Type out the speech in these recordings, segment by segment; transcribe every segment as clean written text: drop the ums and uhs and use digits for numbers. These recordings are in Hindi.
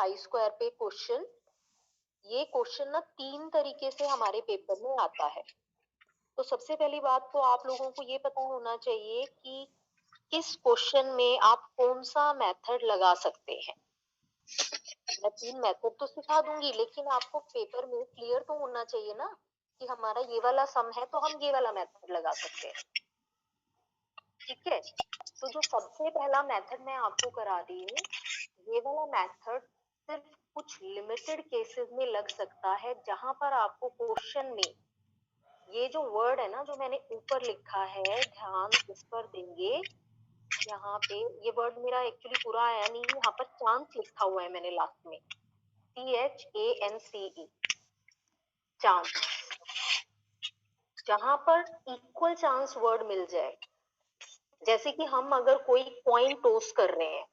काई स्क्वायर पे क्वेश्चन। ये क्वेश्चन ना 3 तरीके से हमारे पेपर में आता है। तो सबसे पहली बात तो आप लोगों को ये पता होना चाहिए कि किस क्वेश्चन में आप कौन सा मेथड लगा सकते हैं। मैं 3 मेथड तो सिखा दूंगी, लेकिन आपको पेपर में क्लियर तो होना चाहिए ना कि हमारा ये वाला सम है तो हम ये वाला मेथड लगा सकते हैं। ठीक है, तो जो सबसे पहला मेथड मैं आपको करा रही हूँ, ये वाला मेथड सिर्फ कुछ लिमिटेड केसेस में लग सकता है, जहां पर आपको क्वेश्चन में ये जो वर्ड है ना जो मैंने ऊपर लिखा है, ध्यान इस पर देंगे। यहाँ पे ये वर्ड मेरा एक्चुअली पूरा आया नहीं, यहाँ पर चांस लिखा हुआ है मैंने लास्ट में, CHANCE, चांस। जहां पर इक्वल चांस वर्ड मिल जाए, जैसे कि हम अगर कोई कॉइन टॉस कर रहे हैं,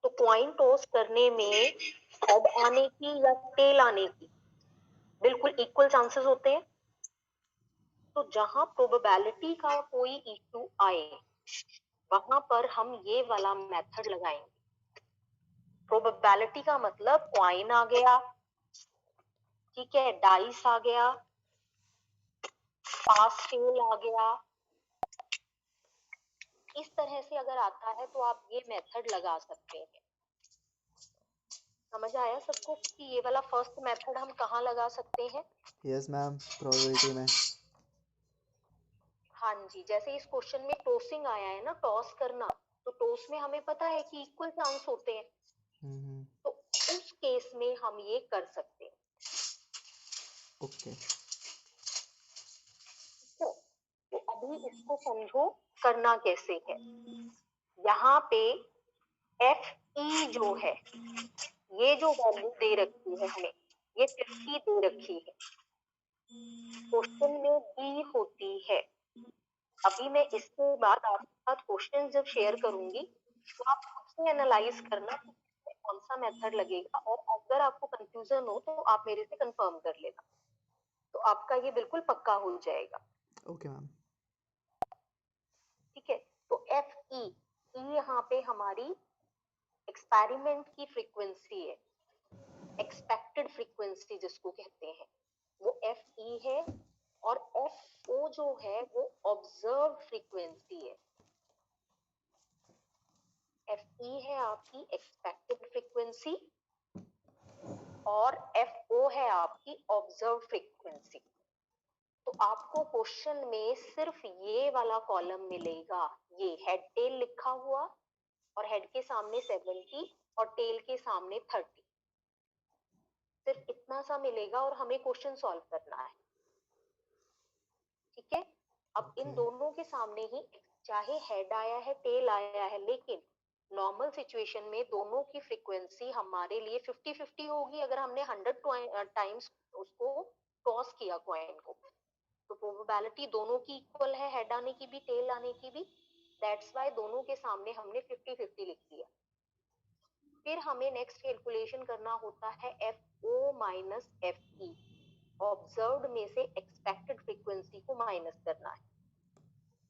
तो कॉइन टॉस करने में हेड आने की या टेल आने की बिल्कुल इक्वल चांसेस होते हैं। तो जहां प्रोबेबिलिटी का कोई इश्यू आए, वहां पर हम ये वाला मेथड लगाएंगे। प्रोबेबिलिटी का मतलब कॉइन आ गया, ठीक है, डाइस आ गया, पास टेल आ गया, इस तरह से अगर आता है तो आप ये मेथड लगा सकते हैं। समझ आया सबको कि ये वाला फर्स्ट मेथड हम कहाँ लगा सकते हैं? यस मैम, प्रोबेबिलिटी में। हाँ जी, जैसे इस क्वेश्चन में टॉसिंग आया है ना, टॉस करना, तो टॉस में हमें पता है कि इक्वल चांस होते हैं, तो उस केस में हम ये कर सकते हैं। ओके। तो अभी इसको समझो करना कैसे है। यहाँ पे FE जो है, ये जो वैल्यू दे रखी है हमें, ये 50 दे रखी है, क्वेश्चन में दी होती है। अभी मैं इसके बाद आपके साथ क्वेश्चन जब शेयर करूंगी तो आप खुद से एनालाइज करना कि इसमें कौन सा मेथड लगेगा, और अगर आपको कंफ्यूजन हो तो आप मेरे से कंफर्म कर लेना, तो आपका ये बिल्कुल पक्का हो जाएगा। Okay ma'am. ठीक है, तो FE, E यहाँ पे हमारी एक्सपेरिमेंट की फ्रीक्वेंसी है, एक्सपेक्टेड फ्रीक्वेंसी जिसको कहते हैं, वो FE है। और FO जो है वो ऑब्जर्व फ्रीक्वेंसी है। FE है आपकी एक्सपेक्टेड फ्रीक्वेंसी और FO है आपकी ऑब्जर्व फ्रीक्वेंसी। तो आपको क्वेश्चन में सिर्फ ये वाला कॉलम मिलेगा, ये हेड टेल लिखा हुआ, और हेड के सामने 70 और टेल के सामने 30, सिर्फ इतना सा मिलेगा और हमें क्वेश्चन सॉल्व करना है। ठीक है, अब इन दोनों के सामने ही चाहे हेड आया है टेल आया है, लेकिन नॉर्मल सिचुएशन में दोनों की फ्रीक्वेंसी हमारे लिए 50-50 होगी। अगर हमने 100 टाइम्स उसको टॉस किया कॉइन को, तो प्रोबेबिलिटी दोनों की इक्वल है, हेड आने की भी टेल आने की भी। दैट्स वाई दोनों के सामने हमने 50-50 लिख दिया। फिर हमें नेक्स्ट कैलकुलेशन करना होता है FO माइनस FE, ऑब्जर्व्ड में से एक्सपेक्टेड फ्रीक्वेंसी को माइनस करना है।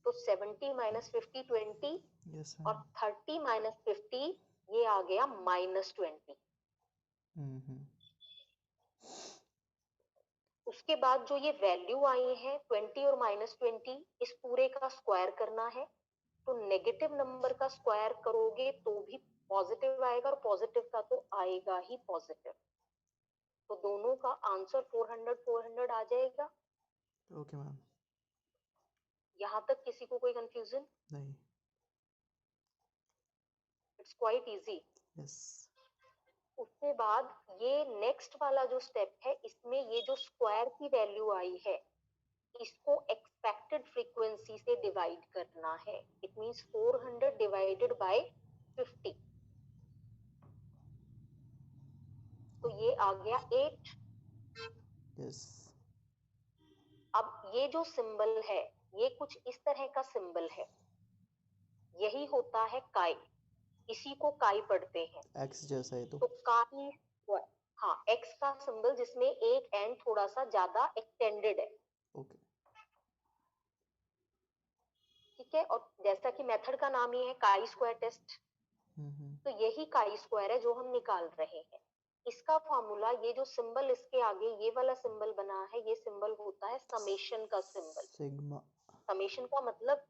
तो 70 माइनस 50 20, यस और 30 माइनस 50 ये आ गया -20। उसके बाद जो ये वैल्यू आई है 20 और -20, इस पूरे का स्क्वायर करना है। तो नेगेटिव नंबर का स्क्वायर करोगे तो भी पॉजिटिव आएगा, और पॉजिटिव का तो आएगा ही पॉजिटिव। तो दोनों का आंसर 400 आ जाएगा। Okay ma'am. यहाँ तक किसी को कोई कंफ्यूजन? नहीं। It's quite easy. यस। उसके बाद ये नेक्स्ट वाला जो स्टेप है, इसमें ये जो स्क्वायर की वैल्यू आई है, इसको एक्सपेक्टेड फ्रीक्वेंसी से डिवाइड करना है। इट मींस 400 डिवाइडेड बाय 50, तो ये आ गया 8। यस। अब ये जो सिंबल है, ये कुछ इस तरह का सिंबल है, यही होता है काई, इसी को काई पढ़ते हैं। एक्स जैसा है तो काई, हाँ, एक्स का सिंबल जिसमें एक एंड थोड़ा सा ज्यादा एक्सटेंडेड है। ओके। ठीक है, और जैसा कि मेथड का नाम ही है काई स्क्वायर टेस्ट, तो यही काई स्क्वायर है जो हम निकाल रहे हैं। इसका फॉर्मूला, ये जो सिंबल इसके आगे ये वाला सिंबल बना है, ये सिंबल होता है समेशन का सिंबल। सिग्मा। समेशन का मतलब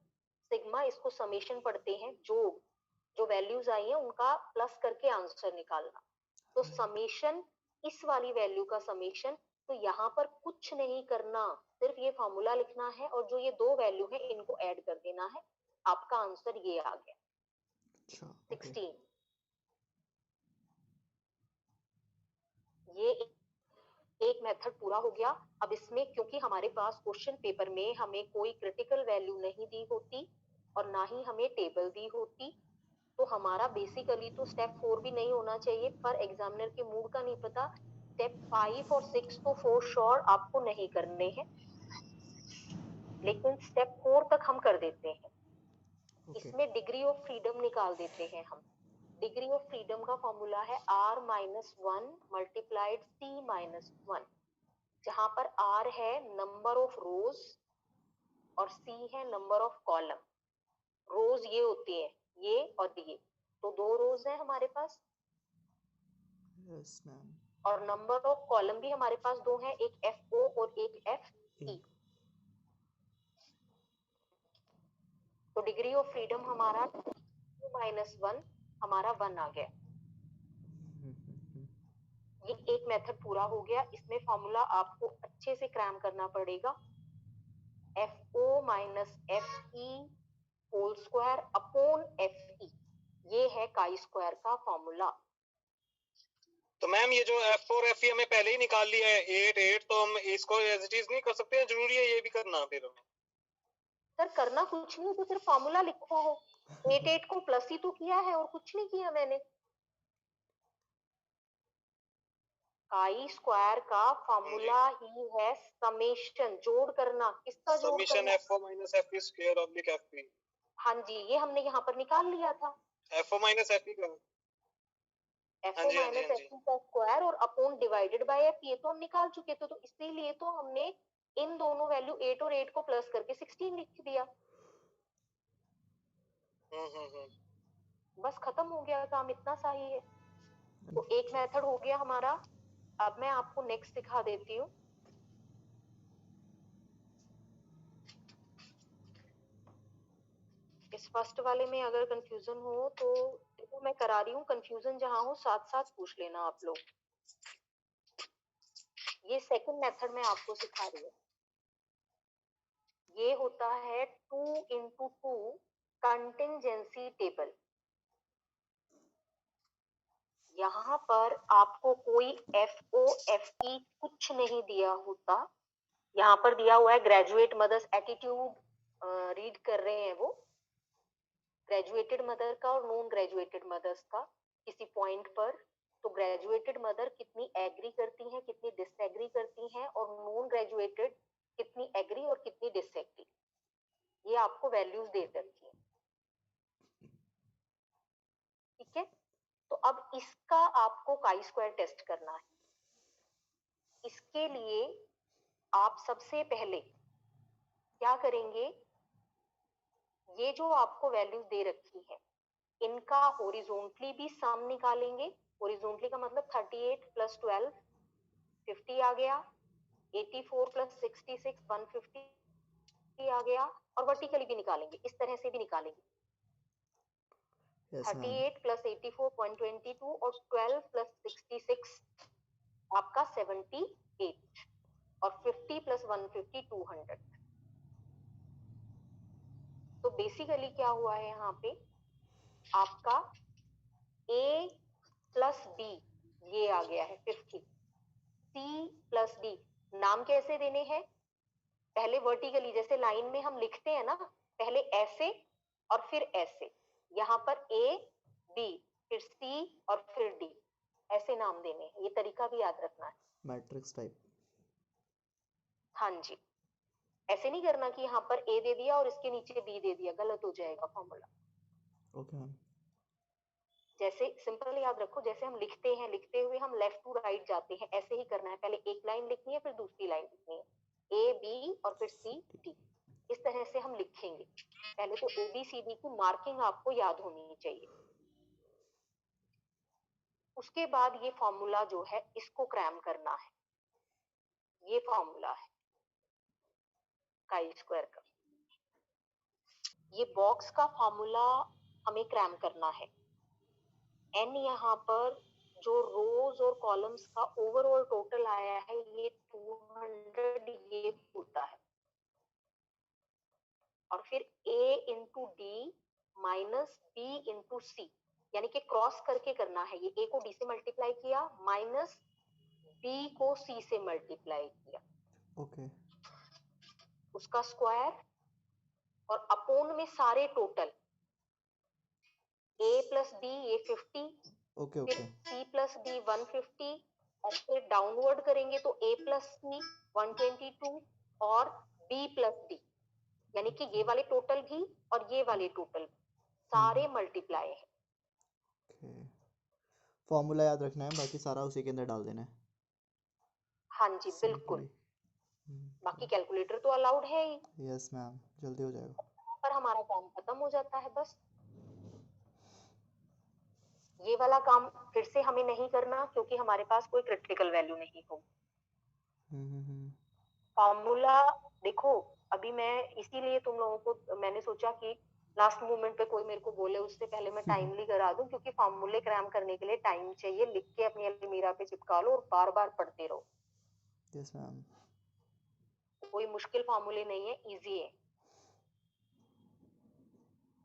सिग्मा, इसको समेशन पढ़ते हैं, जो वैल्यूज आई हैं उनका प्लस करके आंसर निकालना। तो समेशन, इस वाली वैल्यू का समेशन, तो यहाँ पर कुछ नहीं करना, सिर्फ ये फॉर्मूला लिखना है और जो ये दो वैल्यू है इनको ऐड कर देना है, आपका आंसर ये आ गया। अच्छा, 16। ये एक मेथड पूरा हो गया। अब इसमें क्योंकि हमारे पास क्वेश्चन पेपर में हमें कोई क्रिटिकल वैल्यू नहीं दी होती और ना ही हमें टेबल दी होती, तो हमारा बेसिकली तो स्टेप 4 भी नहीं होना चाहिए, पर एग्जामिनर के मूड का नहीं पता। स्टेप 5 और 6 तो फॉर श्योर आपको नहीं करने हैं, लेकिन स्टेप 4 तक हम कर देते हैं। इसमें डिग्री ऑफ फ्रीडम निकाल देते हैं हम। डिग्री ऑफ फ्रीडम का फॉर्मूला है r-1 मल्टीप्लाइड c-1, जहां पर r है नंबर ऑफ रोज और c है नंबर ऑफ कॉलम। रोज ये होती है, ये और ये, तो 2 रोज है हमारे पास। Yes ma'am. और नंबर ऑफ कॉलम भी हमारे पास 2 है, एक FO और एक FE। तो डिग्री ऑफ फ्रीडम हमारा 2-1 हमारा 1 आ गया। ये एक मेथड पूरा हो गया। इसमें फॉर्मूला आपको अच्छे से क्रैम करना पड़ेगा, FO minus FE whole square upon FE, ये है काई स्क्वायर का फॉर्मूला। तो मैम ये जो F और FE हमें पहले ही निकाल लिया है 8 तो हम इसको एज इट इज नहीं कर सकते हैं, जरूरी है ये भी करना फिर हमें? सर करना कुछ नहीं, तो सिर्फ फॉर्मूला लिखो हो। 8 को प्लस ही तो किया है और कुछ नहीं किया मैंने। काई स्क्वायर का फॉर्मूला ही है समेशन, जोड़ करना। किसका जोड़ करना? Summation FO minus FE square oblique FP। हाँ जी, ये हमने यहाँ पर निकाल लिया था। FO माइनस FE का FO माइनस FE का स्क्वायर और अपॉन डिवाइडेड बाय F, ये तो हम निकाल चुके थे, तो इसीलिए तो हमने इन दोनों वैल्यू 8 और 8 को प्लस करके 16 लिख दिया। बस खत्म हो गया काम, इतना सा ही है। तो एक मेथड हो गया हमारा। अब मैं आपको नेक्स्ट दिखा देती हूँ। इस फर्स्ट वाले में अगर कंफ्यूजन हो तो देखो मैं करा रही हूँ, कंफ्यूजन जहां हो साथ साथ पूछ लेना आप लोग। ये सेकंड मेथड में आपको सिखा रही हूँ। ये होता है 2x2 कंटिंजेंसी टेबल। यहाँ पर आपको कोई FO FE कुछ नहीं दिया होता। यहाँ पर दिया हुआ है ग्रेजुएट मदर्स एटीट्यूड, रीड कर रहे हैं वो, ग्रेजुएटेड मदर का और नॉन ग्रेजुएटेड मदर्स का किसी पॉइंट पर। तो ग्रेजुएटेड मदर कितनी एग्री करती हैं, कितनी डिसएग्री करती हैं, और नॉन ग्रेजुएटेड कितनी एग्री और कितनी डिसएग्री, ये आपको वैल्यूज दे रखी है। ठीक है, तो अब इसका आपको काई स्क्वायर टेस्ट करना है। इसके लिए आप सबसे पहले क्या करेंगे, ये जो आपको वैल्यूज दे रखी है इनका हॉरिजॉन्टली भी सम निकालेंगे। हॉरिजॉन्टली का मतलब 38 प्लस 12 50 आ गया, 84 प्लस 66 150 आ गया, और वर्टिकली भी निकालेंगे, इस तरह से भी निकालेंगे। 38 प्लस 84 और 12 प्लस 66 आपका 78, और 50 प्लस 150 200। तो बेसिकली क्या हुआ है यहाँ पे, आपका A प्लस B ये आ गया है 50, C प्लस D। नाम कैसे देने हैं, पहले वर्टिकली जैसे लाइन में हम लिखते हैं ना, पहले ऐसे और फिर ऐसे। यहाँ पर A B फिर C और फिर D, ऐसे नाम देने हैं। ये तरीका भी याद रखना है, मैट्रिक्स टाइप। हाँ जी, ऐसे नहीं करना कि यहाँ पर A दे दिया और इसके नीचे B दे दिया, गलत हो जाएगा फॉर्मूला। Okay ma'am. जैसे सिंपल याद रखो, जैसे हम लिखते हैं, लिखते हुए हम लेफ्ट टू राइट जाते हैं, ऐसे ही करना है। पहले एक लाइन लिखनी है, फिर दूसरी लाइन लिखनी है, A B और फिर C D, इस तरह से हम लिखेंगे। पहले तो ABCD की मार्किंग आपको याद होनी चाहिए। उसके बाद ये फॉर्मूला जो है इसको क्रैम करना है। ये फॉर्मूला है काई स्क्वायर का। ये बॉक्स का फॉर्मूला हमें क्रैम करना है। n यहाँ पर जो रोज और कॉलम्स का ओवरऑल टोटल आया है ये 200 ये होता है। और फिर a into d minus b into c, यानी कि क्रॉस करके करना है। ये a को d से मल्टीप्लाई किया माइनस b को c से मल्टीप्लाई किया, ओके उसका स्क्वायर और अपोन में सारे टोटल a प्लस b ये 50, ओके फिर ओके c प्लस d 150 और फिर डाउनवर्ड करेंगे तो a प्लस c 122 और b प्लस d, यानी कि ये वाले टोटल भी और ये वाले टोटल भी सारे मल्टीप्लाई है। ओके फॉर्मूला याद रखना है, बाकी सारा उसी के अंदर डाल देना है हाँ जी बिल्कुल, सिंपली। बाकी कैलकुलेटर तो अलाउड है ही, यस मैम, जल्दी हो जाएगा। पर हमारा काम खत्म हो जाता है बस। ये वाला काम फिर से हमें नहीं करना क्योंकि हमारे पास कोई क्रिटिकल वैल्यू नहीं हो। फॉर्मूला देखो, अभी मैं इसीलिए तुम लोगों को मैंने सोचा कि लास्ट मोमेंट पे कोई मेरे को बोले उससे पहले मैं टाइमली करा दूं, क्योंकि फॉर्मूले क्रैम करने के लिए टाइम चाहिए। लिख के अपनी अलमीरा पे चिपका लो और बार बार पढ़ते रहो। Yes ma'am. कोई मुश्किल फॉर्मूले नहीं है, इजी है।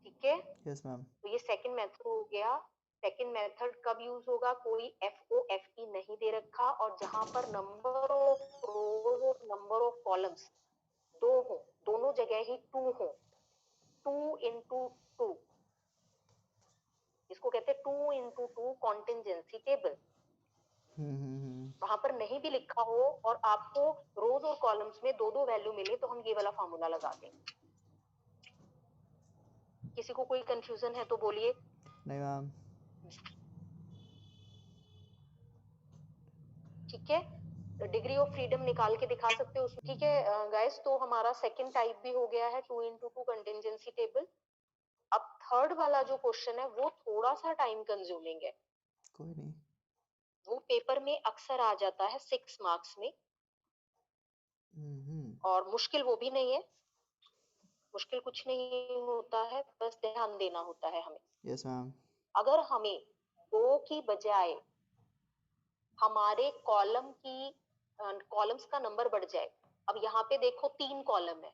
ठीक है, यस मैम। तो ये सेकंड मेथड हो गया। सेकंड मेथड कब यूज होगा? कोई FOFE नहीं दे रखा और जहां पर नंबर ऑफ रोज और नंबर ऑफ कॉलम्स दो हो, दोनों जगह ही 2 हो, 2 इंटू 2, इसको कहते हैं 2 इंटू 2 कॉन्टिजेंसी टेबल। वहां पर नहीं भी लिखा हो और आपको रोज और कॉलम्स में दो दो वैल्यू मिले तो हम ये वाला फॉर्मूला लगा देंगे। किसी को कोई कंफ्यूजन है तो बोलिए। नहीं मैम। ठीक है, डिग्री ऑफ फ्रीडम निकाल के दिखा सकते हो उसमें। ठीक है गाइस, तो हमारा सेकंड टाइप भी हो गया है 2 इंटू 2 कंटिजेंसी टेबल। अब थर्ड वाला जो क्वेश्चन है वो थोड़ा सा टाइम कंज्यूमिंग है, कोई नहीं। वो पेपर में अक्सर आ जाता है 6 मार्क्स में, और मुश्किल वो भी नहीं है, मुश्किल कुछ नहीं होता है, बस ध्यान देना होता है हमें। Yes ma'am. अगर हमें 2 की बजाय हमारे कॉलम्स का नंबर बढ़ जाए। अब यहाँ पे देखो 3 कॉलम है,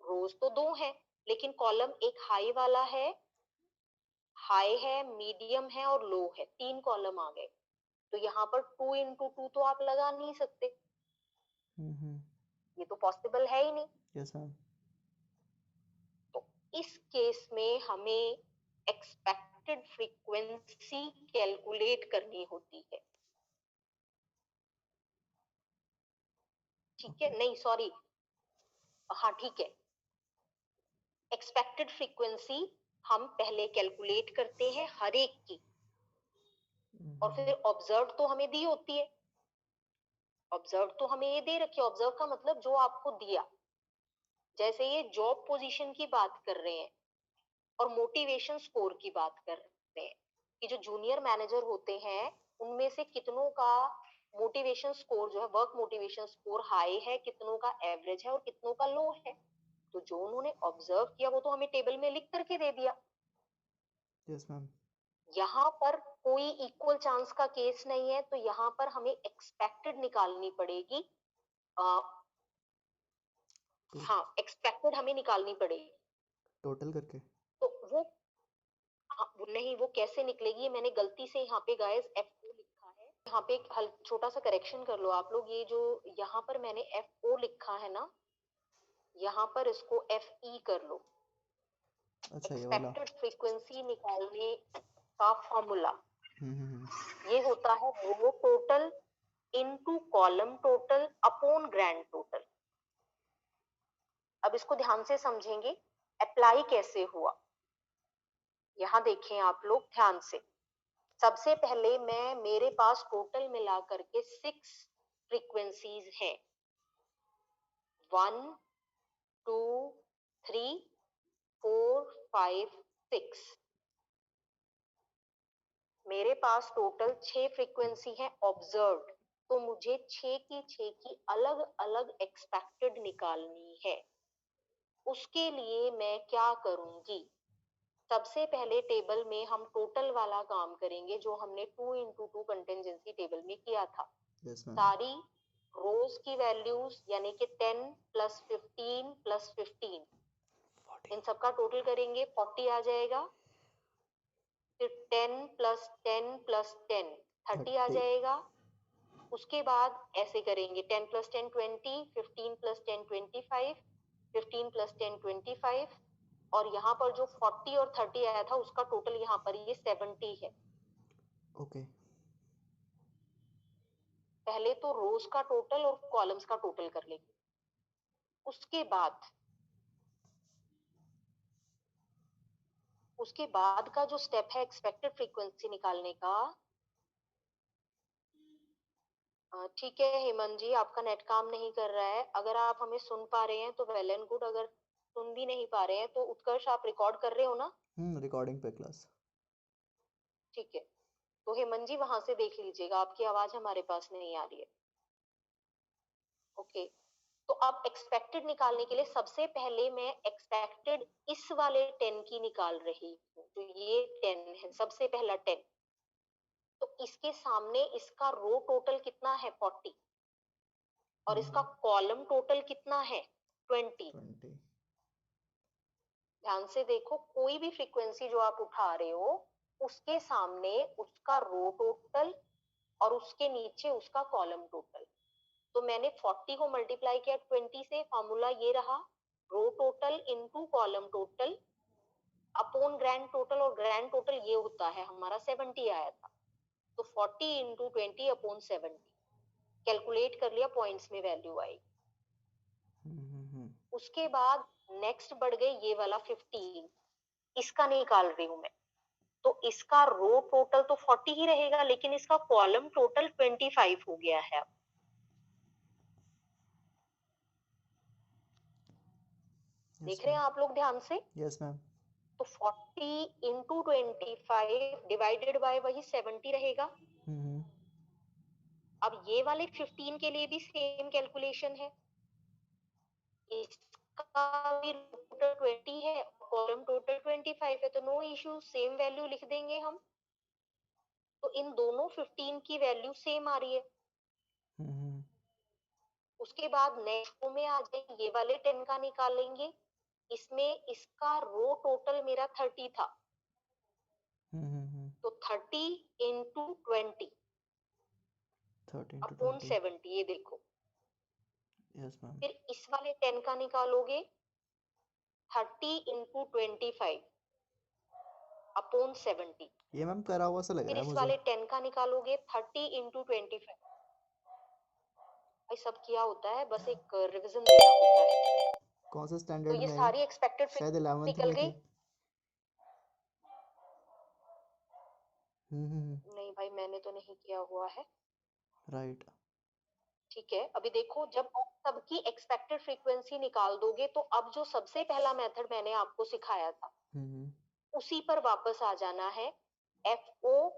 रोज तो 2 है, लेकिन कॉलम एक हाई वाला है, हाई है, मीडियम है और लो है, 3 कॉलम आ गए। तो यहाँ पर 2 इंटू 2 तो आप लगा नहीं सकते, ये तो पॉसिबल है ही नहीं। Yes ma'am. तो इस केस में हमें एक्सपेक्टेड फ्रीक्वेंसी कैलकुलेट करनी होती है। ठीक है, नहीं सॉरी, हाँ ठीक है, एक्सपेक्टेड फ्रीक्वेंसी हम पहले कैलकुलेट करते हैं हर एक की, और फिर ऑब्जर्व तो हमें दी होती है। ऑब्जर्व तो हमें ये दे रखी है, ऑब्जर्व का मतलब जो आपको दिया। जैसे ये जॉब पोजीशन की बात कर रहे हैं और मोटिवेशन स्कोर की बात कर रहे हैं कि जो जूनियर मैनेजर होते हैं उनमें से कितनों का मोटिवेशन स्कोर जो है, वर्क मोटिवेशन स्कोर हाई है, कितनों का एवरेज है और कितनों का लो है। तो जो उन्होंने ऑब्जर्व किया वो तो हमें टेबल में लिख करके दे दिया। Yes ma'am. यहाँ पर कोई इक्वल चांस का केस नहीं है, तो यहाँ पर हमें एक्सपेक्टेड निकालनी पड़ेगी। हाँ, एक्सपेक्टेड हमें निकालनी पड़ेगी टोटल करके। तो वो वो नहीं, वो कैसे निकलेगी? मैंने गलती से यहाँ पे गाइस FO लिखा है, यहाँ पे एक छोटा सा करेक्शन कर लो आप लोग। ये जो यहाँ पर मैंने FO लिखा है ना, यहाँ पर इसको FE कर लो। अच्छा ये वाला। एक्सपेक्टेड फ्रीक्वेंसी निकालने का फॉर्मूला ये होता है row total into column total upon grand total. अब इसको ध्यान से समझेंगे अप्लाई कैसे हुआ। यहाँ देखें आप लोग ध्यान से। सबसे पहले मेरे पास टोटल मिला करके 6 फ्रीक्वेंसीज हैं, 1 2 3 4 5 6। मेरे पास टोटल 6 फ्रीक्वेंसी है ऑब्जर्व्ड, तो मुझे 6 की अलग अलग एक्सपेक्टेड निकालनी है। उसके लिए मैं क्या करूंगी? सबसे पहले टेबल में हम टोटल वाला काम करेंगे जो हमने 2x2 कंटिजेंसी टेबल में किया था। Yes ma'am. सारी रोज की वैल्यूज यानी कि 10 प्लस 15 प्लस 15 इन सबका टोटल करेंगे, 40 आ जाएगा। फिर 10 प्लस 10 प्लस 10 30 आ 30। जाएगा। उसके बाद ऐसे करेंगे 10 प्लस 10 20, 15 प्लस 10 25, 15 प्लस 10 25 और यहाँ पर जो 40 और 30 आया था उसका टोटल यहाँ पर ये 70 है। ओके। पहले तो रोज का टोटल और कॉलम्स का टोटल कर लेंगे। उसके बाद का जो स्टेप है एक्सपेक्टेड फ्रीक्वेंसी निकालने का। ठीक है हेमंत जी, आपका नेट काम नहीं कर रहा है। अगर आप हमें सुन पा रहे हैं तो वेल एंड गुड, अगर सुन भी नहीं पा रहे हैं तो उत्कर्ष आप रिकॉर्ड कर रहे हो ना? रिकॉर्डिंग पे क्लास। ठीक है, तो हेमंत जी वहां से देख लीजिएगा, आपकी आवाज हमारे पास नहीं आ रही है। ओके, तो अब एक्सपेक्टेड निकालने के लिए सबसे पहले मैं एक्सपेक्टेड इस वाले 10 की निकाल रही हूँ। तो ये 10 है, सबसे पहला 10। तो इसके सामने इसका रो टोटल कितना है? 40 और इसका कॉलम टोटल कितना है? 20। 20। ध्यान से देखो, कोई भी फ्रीक्वेंसी जो आप उठा रहे हो उसके सामने उसका रो टोटल और उसके नीचे उसका कॉलम टोटल। तो मैंने 40 को मल्टीप्लाई किया 20 से, फॉर्मूला ये रहा, row total into column total upon grand total, और ग्रैंड टोटल ये होता है हमारा 70 आया था। तो 40 इंटू 20 अपॉन 70 कैलकुलेट कर लिया, पॉइंट्स में वैल्यू आई। उसके बाद नेक्स्ट बढ़ गई ये वाला 15, इसका निकाल रही हूं मैं। तो इसका रो टोटल तो 40 ही रहेगा लेकिन इसका कॉलम टोटल 25 हो गया है। देख रहे हैं आप लोग ध्यान से? Yes ma'am. तो 40 इंटू 25 डिवाइडेड बाय वही 70 रहेगा। अब ये वाले 15 के लिए भी सेम कैलकुलेशन है, इसका भी टोटल 20 है, कॉलम टोटल 25 है, तो नो इश्यू, सेम वैल्यू लिख देंगे हम। तो इन दोनों 15 की वैल्यू सेम आ रही है। उसके बाद नेक्स्ट में आ जाए, ये वाले 10 का निकालेंगे। इसमें इसका रो टोटल मेरा 30 था, तो 30 इंटू 20 अपॉन 70, ये देखो। Yes ma'am. फिर इस वाले 10 का निकालोगे, 30 इंटू 25 अपॉन 70। ये मैम करा हुआ सा लग फिर रहा है इस मुझे। वाले 10 का निकालोगे, 30 इंटू 25। भाई सब किया होता है, बस एक रिवीजन देना होता है। कौन सा तो स्टैंडर्ड ये में है? सारी एक्सपेक्टेड शायद फ्रीक्वेंसी 11th निकल में गई। थी। नहीं भाई, मैंने तो नहीं किया हुआ है। राइट। ठीक है, अभी देखो, जब आप सबकी एक्सपेक्टेड फ्रीक्वेंसी निकाल दोगे तो अब जो सबसे पहला मेथड मैंने आपको सिखाया था उसी पर वापस आ जाना है। FO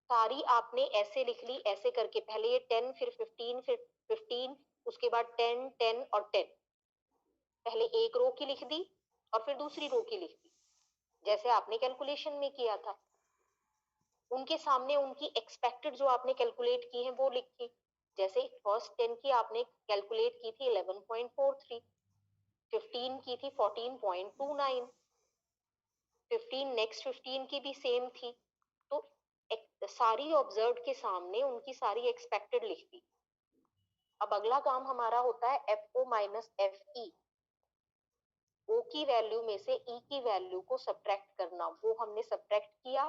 सारी आपने ऐसे लिख ली, ऐसे करके, पहले ये 10 फिर 15 फिर 15, उसके बाद 10 10 और 10। पहले एक रो की लिख दी और फिर दूसरी रो की लिख दी, जैसे आपने कैलकुलेशन में किया था। उनके सामने उनकी एक्सपेक्टेड जो आपने कैलकुलेट की है वो लिखी। जैसे फर्स्ट 10 की आपने कैलकुलेट की थी 11.43, 15 की थी 14.29, 15 नेक्स्ट 15 की भी सेम थी। तो सारी ऑब्जर्व के सामने उनकी सारी एक्सपेक्टेड लिख दी। अब अगला काम हमारा होता है FO माइनस FE, O की वैल्यू में से E की वैल्यू को सब्ट्रैक्ट करना। वो हमने सब्ट्रैक्ट किया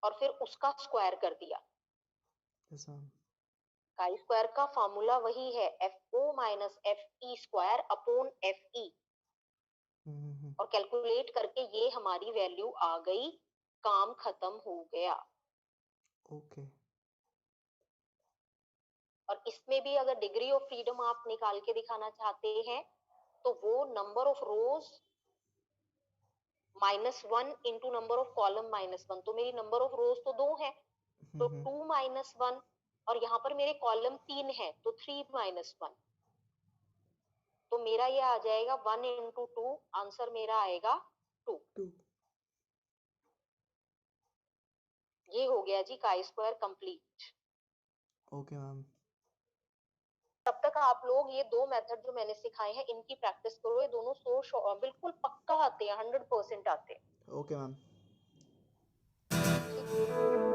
और फिर उसका स्क्वायर कर दिया। काई स्क्वायर का फॉर्मूला वही है, FO minus FE square upon FE, और कैलकुलेट करके ये हमारी वैल्यू आ गई, काम खत्म हो गया। ओके। और इसमें भी अगर डिग्री ऑफ फ्रीडम आप निकाल के दिखाना चाहते हैं तो वो number of rose -1 into number of column -1, तो मेरी नंबर ऑफ रोज तो 2 है, तो 2 -1, और यहाँ पर मेरे कॉलम 3 है तो 3 -1, तो मेरा ये आ जाएगा 1 इंटू 2, आंसर मेरा आएगा 2। 2। ये हो गया जी chi square complete. Okay ma'am. तब तक आप लोग ये 2 मेथड जो मैंने सिखाए हैं इनकी प्रैक्टिस करो, ये दोनों बिल्कुल पक्का आते हैं, 100% आते हैं। Okay ma'am. ठीक।